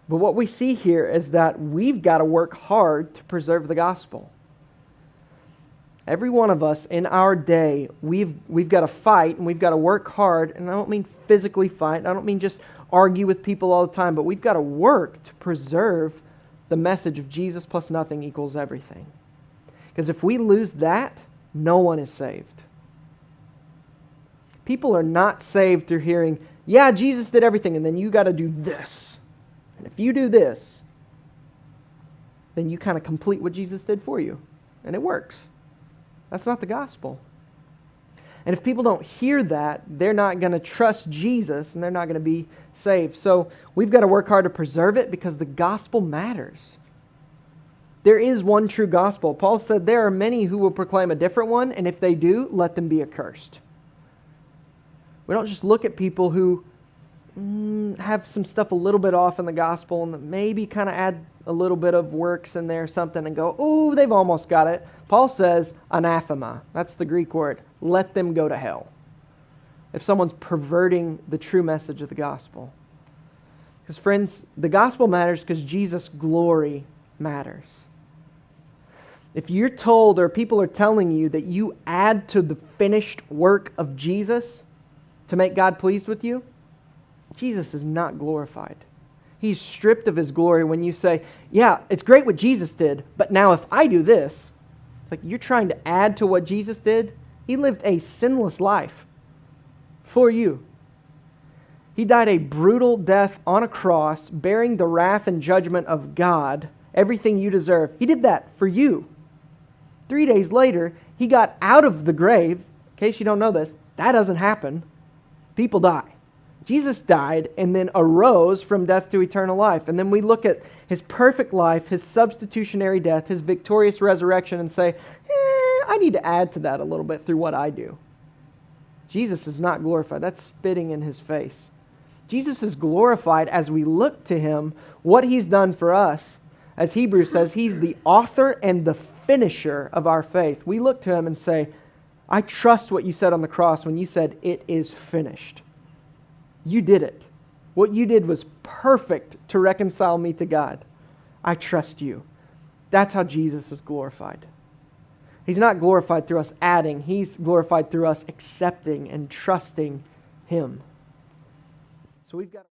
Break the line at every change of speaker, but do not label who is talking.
But what we see here is that we've got to work hard to preserve the gospel. Every one of us in our day, we've got to fight and we've got to work hard. And I don't mean physically fight. I don't mean just argue with people all the time. But we've got to work to preserve the message of Jesus plus nothing equals everything. Because if we lose that, no one is saved. People are not saved through hearing, yeah, Jesus did everything, and then you got to do this. And if you do this, then you kind of complete what Jesus did for you. And it works. That's not the gospel. And if people don't hear that, they're not going to trust Jesus and they're not going to be saved. So we've got to work hard to preserve it because the gospel matters. There is one true gospel. Paul said there are many who will proclaim a different one, and if they do, let them be accursed. We don't just look at people who have some stuff a little bit off in the gospel and maybe kind of add a little bit of works in there or something and go, oh, they've almost got it. Paul says anathema. That's the Greek word. Let them go to hell. If someone's perverting the true message of the gospel. Because friends, the gospel matters because Jesus' glory matters. If you're told or people are telling you that you add to the finished work of Jesus to make God pleased with you, Jesus is not glorified. He's stripped of His glory when you say, yeah, it's great what Jesus did, but now if I do this, it's like you're trying to add to what Jesus did. He lived a sinless life for you. He died a brutal death on a cross, bearing the wrath and judgment of God, everything you deserve. He did that for you. 3 days later, He got out of the grave. In case you don't know this, that doesn't happen. People die. Jesus died and then arose from death to eternal life. And then we look at His perfect life, His substitutionary death, His victorious resurrection and say, I need to add to that a little bit through what I do. Jesus is not glorified. That's spitting in His face. Jesus is glorified as we look to Him, what He's done for us. As Hebrews says, He's the author and the finisher of our faith. We look to Him and say, I trust what you said on the cross when you said, it is finished. You did it. What you did was perfect to reconcile me to God. I trust you. That's how Jesus is glorified. He's not glorified through us adding. He's glorified through us accepting and trusting Him. So we've got